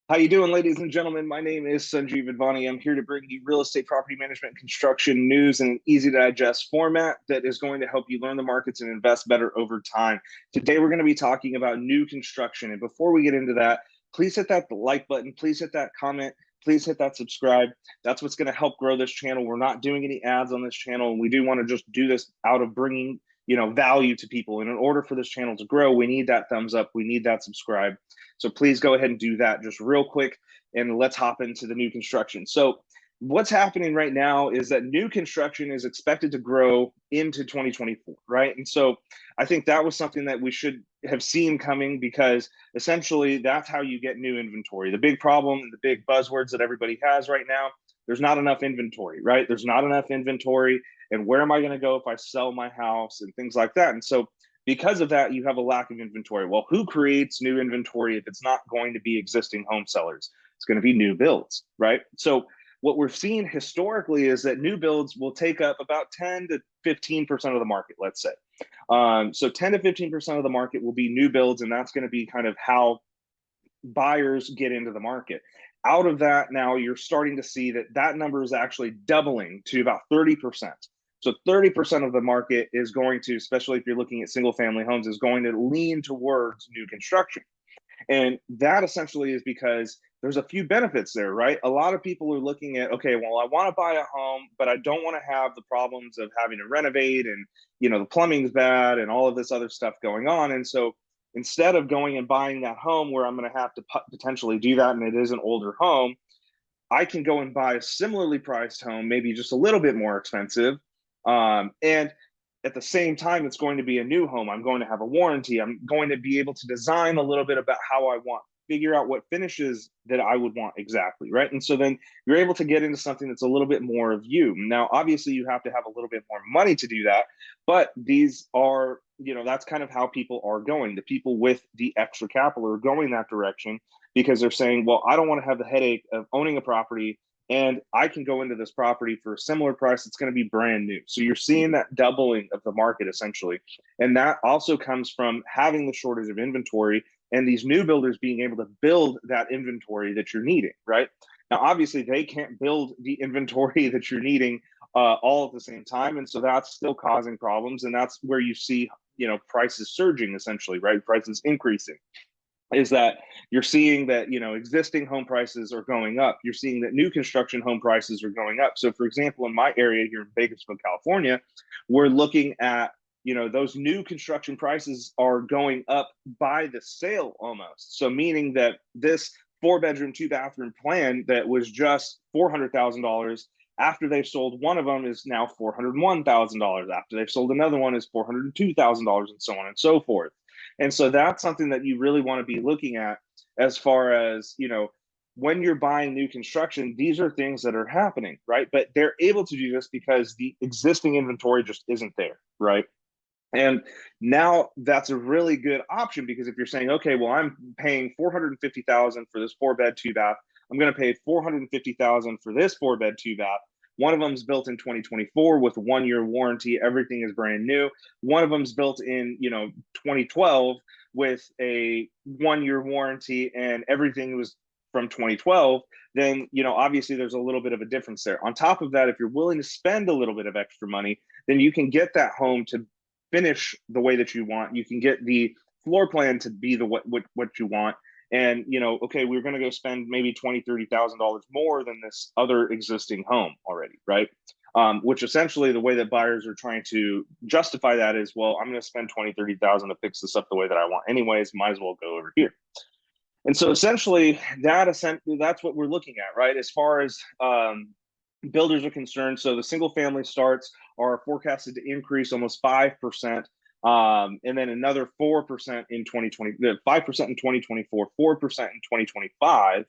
How you doing, ladies and gentlemen? My name is Sanjeev Advani. I'm here to bring you real estate, property management, construction news in an easy to digest format that is going to help you learn the markets and invest better over time. Today, we're going to be talking about new construction. And before we get into that, please hit that like button. Please hit that comment. Please hit that subscribe. That's what's going to help grow this channel. We're not doing any ads on this channel, and we do want to just do this out of bringing value to people. And in order for this channel to grow, we need that thumbs up. We need that subscribe. So please go ahead and do that just real quick, and let's hop into the new construction. So what's happening right now is that new construction is expected to grow into 2024, right? And so I think that was something that we should have seen coming, because essentially that's how you get new inventory. The big problem and the big buzzwords that everybody has right now, there's not enough inventory, right? There's not enough inventory. And where am I going to go if I sell my house and things like that? And so because of that, you have a lack of inventory. Well, who creates new inventory if it's not going to be existing home sellers? It's going to be new builds, right? So what we're seeing historically is that new builds will take up about 10 to 15% of the market, let's say. So 10 to 15% of the market will be new builds, and that's going to be kind of how buyers get into the market. Out of that, now you're starting to see that that number is actually doubling to about 30%. So 30% of the market is going to, especially if you're looking at single family homes, is going to lean towards new construction. And that essentially is because there's a few benefits there, right? A lot of people are looking at, okay, well, I want to buy a home, but I don't want to have the problems of having to renovate, and, the plumbing's bad and all of this other stuff going on. And so instead of going and buying that home where I'm going to have to potentially do that, and it is an older home, I can go and buy a similarly priced home, maybe just a little bit more expensive. And at the same time, it's going to be a new home. I'm going to have a warranty. I'm going to be able to design a little bit about how I want, figure out what finishes that I would want exactly, right? And so then you're able to get into something that's a little bit more of you. Now, obviously, you have to have a little bit more money to do that, but these are, that's kind of how people are going. The people with the extra capital are going that direction because they're saying, well, I don't want to have the headache of owning a property, and I can go into this property for a similar price. It's going to be brand new. So you're seeing that doubling of the market essentially. And that also comes from having the shortage of inventory and these new builders being able to build that inventory that you're needing, right? Now, obviously, they can't build the inventory that you're needing all at the same time. And so that's still causing problems. And that's where you see, prices surging essentially, right? Prices increasing. Is that you're seeing that existing home prices are going up. You're seeing that new construction home prices are going up. So for example, in my area here in Bakersfield, California, we're looking at those new construction prices are going up by the sale almost. So meaning that this 4-bedroom 2-bathroom plan that was just $400,000, after they've sold one of them, is now $401,000. After they've sold another one, is $402,000, and so on and so forth. And so that's something that you really want to be looking at as far as, when you're buying new construction, these are things that are happening, right? But they're able to do this because the existing inventory just isn't there, right? And now that's a really good option, because if you're saying, okay, well, I'm paying $450,000 for this 4-bed 2-bath, I'm going to pay $450,000 for this 4-bed 2-bath. One of them's built in 2024 with a 1-year warranty. Everything is brand new. One of them's built in, 2012 with a 1-year warranty, and everything was from 2012. Then, obviously there's a little bit of a difference there. On top of that, if you're willing to spend a little bit of extra money, then you can get that home to finish the way that you want. You can get the floor plan to be the what you want. And okay, we're going to go spend maybe $20,000-$30,000 more than this other existing home already, right? Which essentially the way that buyers are trying to justify that is, well, I'm going to spend $20,000-$30,000 to fix this up the way that I want anyways, might as well go over here. And so essentially that's what we're looking at, right? As far as builders are concerned. So the single family starts are forecasted to increase almost 5%. And then another 4% in 2020, 5% in 2024, 4% in 2025.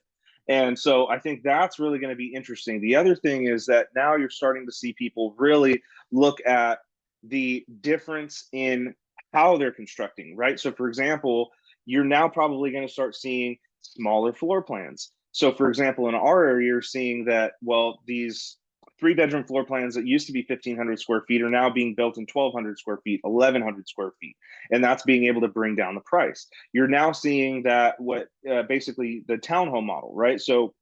And so I think that's really going to be interesting. The other thing is that now you're starting to see people really look at the difference in how they're constructing, right? So for example, you're now probably going to start seeing smaller floor plans. So for example, in our area, you're seeing that, well, these 3-bedroom floor plans that used to be 1,500 square feet are now being built in 1,200 square feet, 1,100 square feet, and that's being able to bring down the price. You're now seeing that basically the townhome model, right? So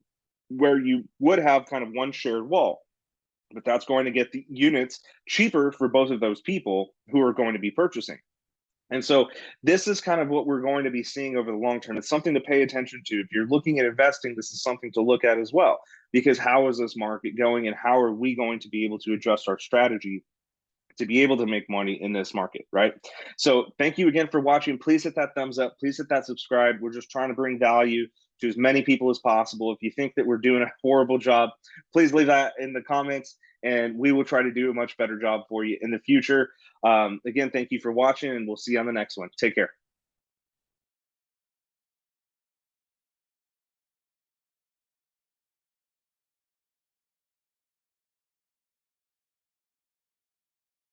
where you would have kind of one shared wall, but that's going to get the units cheaper for both of those people who are going to be purchasing. And so this is kind of what we're going to be seeing over the long term. It's something to pay attention to. If you're looking at investing, this is something to look at as well, because how is this market going and how are we going to be able to adjust our strategy to be able to make money in this market, right? So thank you again for watching. Please hit that thumbs up. Please hit that subscribe. We're just trying to bring value to as many people as possible. If you think that we're doing a horrible job, please leave that in the comments and we will try to do a much better job for you in the future. Again, thank you for watching and we'll see you on the next one. Take care.